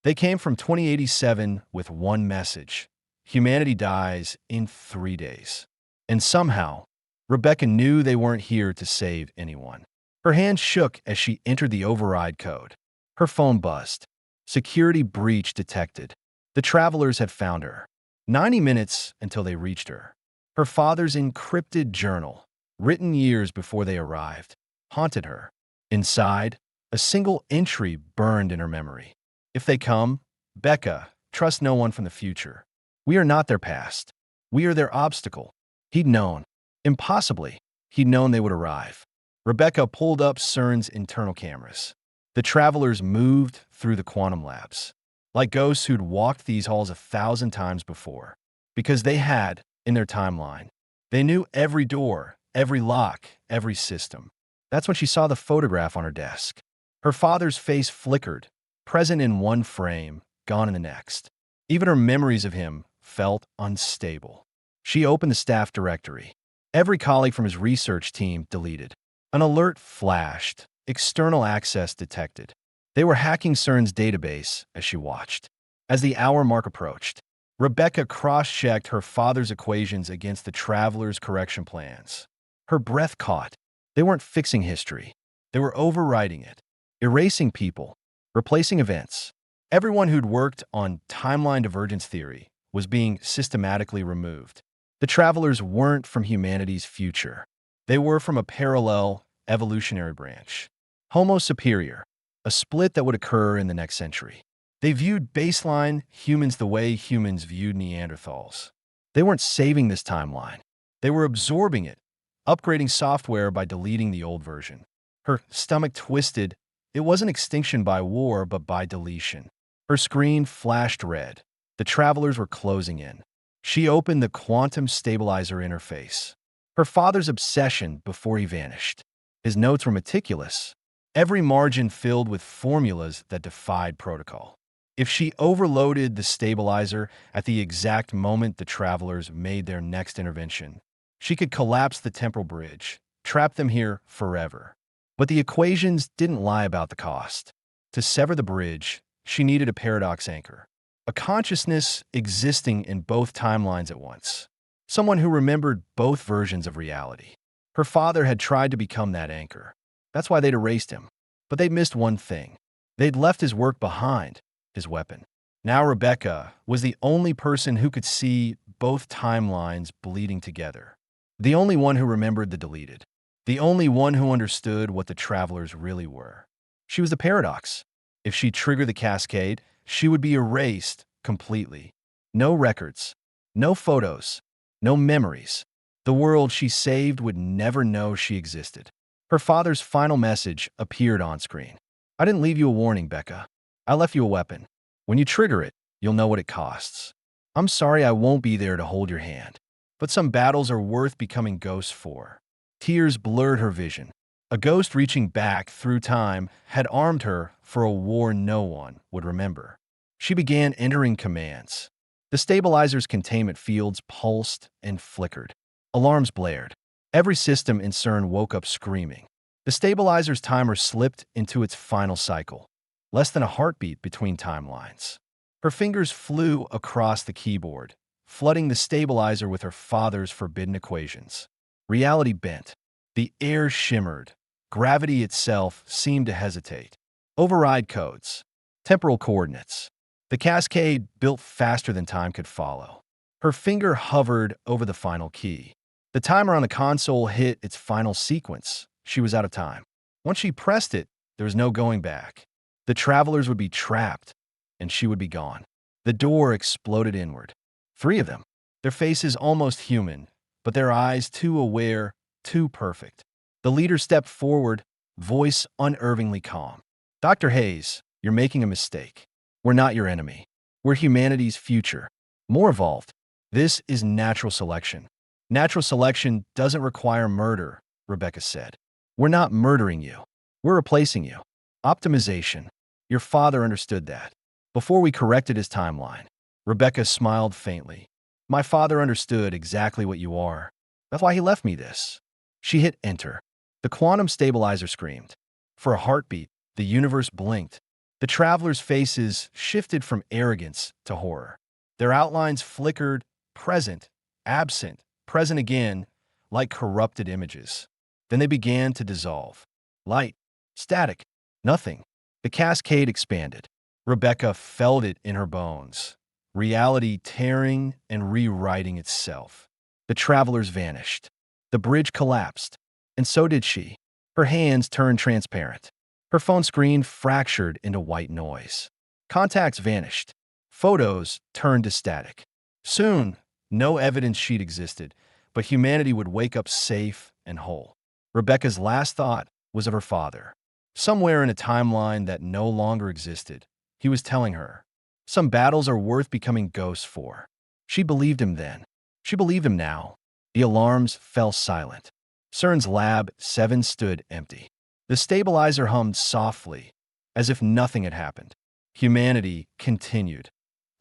They came from 2087 with one message: humanity dies in 3 days. And somehow, Rebecca knew they weren't here to save anyone. Her hand shook as she entered the override code. Her phone buzzed. Security breach detected. The travelers had found her. 90 minutes until they reached her. Her father's encrypted journal, written years before they arrived, haunted her. Inside, a single entry burned in her memory. If they come, Becca, trust no one from the future. We are not their past. We are their obstacle. He'd known. Impossibly, he'd known they would arrive. Rebecca pulled up CERN's internal cameras. The travelers moved through the quantum labs, like ghosts who'd walked these halls 1,000 times before. Because they had, in their timeline, they knew every door, every lock, every system. That's when she saw the photograph on her desk. Her father's face flickered, present in one frame, gone in the next. Even her memories of him felt unstable. She opened the staff directory. Every colleague from his research team deleted. An alert flashed. External access detected. They were hacking CERN's database as she watched. As the hour mark approached, Rebecca cross-checked her father's equations against the travelers' correction plans. Her breath caught. They weren't fixing history. They were overwriting it, erasing people, replacing events. Everyone who'd worked on timeline divergence theory was being systematically removed. The travelers weren't from humanity's future. They were from a parallel evolutionary branch. Homo superior, a split that would occur in the next century. They viewed baseline humans the way humans viewed Neanderthals. They weren't saving this timeline. They were absorbing it, upgrading software by deleting the old version. Her stomach twisted. It wasn't extinction by war, but by deletion. Her screen flashed red. The travelers were closing in. She opened the quantum stabilizer interface. Her father's obsession before he vanished. His notes were meticulous, every margin filled with formulas that defied protocol. If she overloaded the stabilizer at the exact moment the travelers made their next intervention, she could collapse the temporal bridge, trap them here forever. But the equations didn't lie about the cost. To sever the bridge, she needed a paradox anchor, a consciousness existing in both timelines at once, someone who remembered both versions of reality. Her father had tried to become that anchor. That's why they'd erased him. But they'd missed one thing. They'd left his work behind, his weapon. Now Rebecca was the only person who could see both timelines bleeding together. The only one who remembered the deleted. The only one who understood what the travelers really were. She was the paradox. If she triggered the cascade, she would be erased completely. No records, no photos, no memories. The world she saved would never know she existed. Her father's final message appeared on screen. I didn't leave you a warning, Becca. I left you a weapon. When you trigger it, you'll know what it costs. I'm sorry I won't be there to hold your hand. But some battles are worth becoming ghosts for. Tears blurred her vision. A ghost reaching back through time had armed her for a war no one would remember. She began entering commands. The stabilizer's containment fields pulsed and flickered. Alarms blared. Every system in CERN woke up screaming. The stabilizer's timer slipped into its final cycle, less than a heartbeat between timelines. Her fingers flew across the keyboard, flooding the stabilizer with her father's forbidden equations. Reality bent. The air shimmered. Gravity itself seemed to hesitate. Override codes. Temporal coordinates. The cascade built faster than time could follow. Her finger hovered over the final key. The timer on the console hit its final sequence. She was out of time. Once she pressed it, there was no going back. The travelers would be trapped, and she would be gone. The door exploded inward. 3 of them. Their faces almost human, but their eyes too aware, too perfect. The leader stepped forward, voice unervingly calm. Dr. Hayes, you're making a mistake. We're not your enemy. We're humanity's future. More evolved. This is natural selection. Natural selection doesn't require murder, Rebecca said. We're not murdering you. We're replacing you. Optimization. Your father understood that. Before we corrected his timeline. Rebecca smiled faintly. My father understood exactly what you are. That's why he left me this. She hit enter. The quantum stabilizer screamed. For a heartbeat, the universe blinked. The travelers' faces shifted from arrogance to horror. Their outlines flickered, present, absent, present again, like corrupted images. Then they began to dissolve. Light, static, nothing. The cascade expanded. Rebecca felt it in her bones, reality tearing and rewriting itself. The travelers vanished. The bridge collapsed, and so did she. Her hands turned transparent. Her phone screen fractured into white noise. Contacts vanished. Photos turned to static. Soon, no evidence sheet existed, but humanity would wake up safe and whole. Rebecca's last thought was of her father. Somewhere in a timeline that no longer existed, he was telling her, some battles are worth becoming ghosts for. She believed him then. She believed him now. The alarms fell silent. CERN's Lab 7 stood empty. The stabilizer hummed softly, as if nothing had happened. Humanity continued,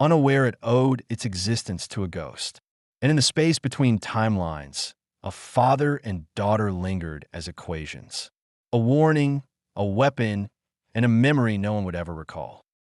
unaware it owed its existence to a ghost. And in the space between timelines, a father and daughter lingered as equations. A warning, a weapon, and a memory no one would ever recall.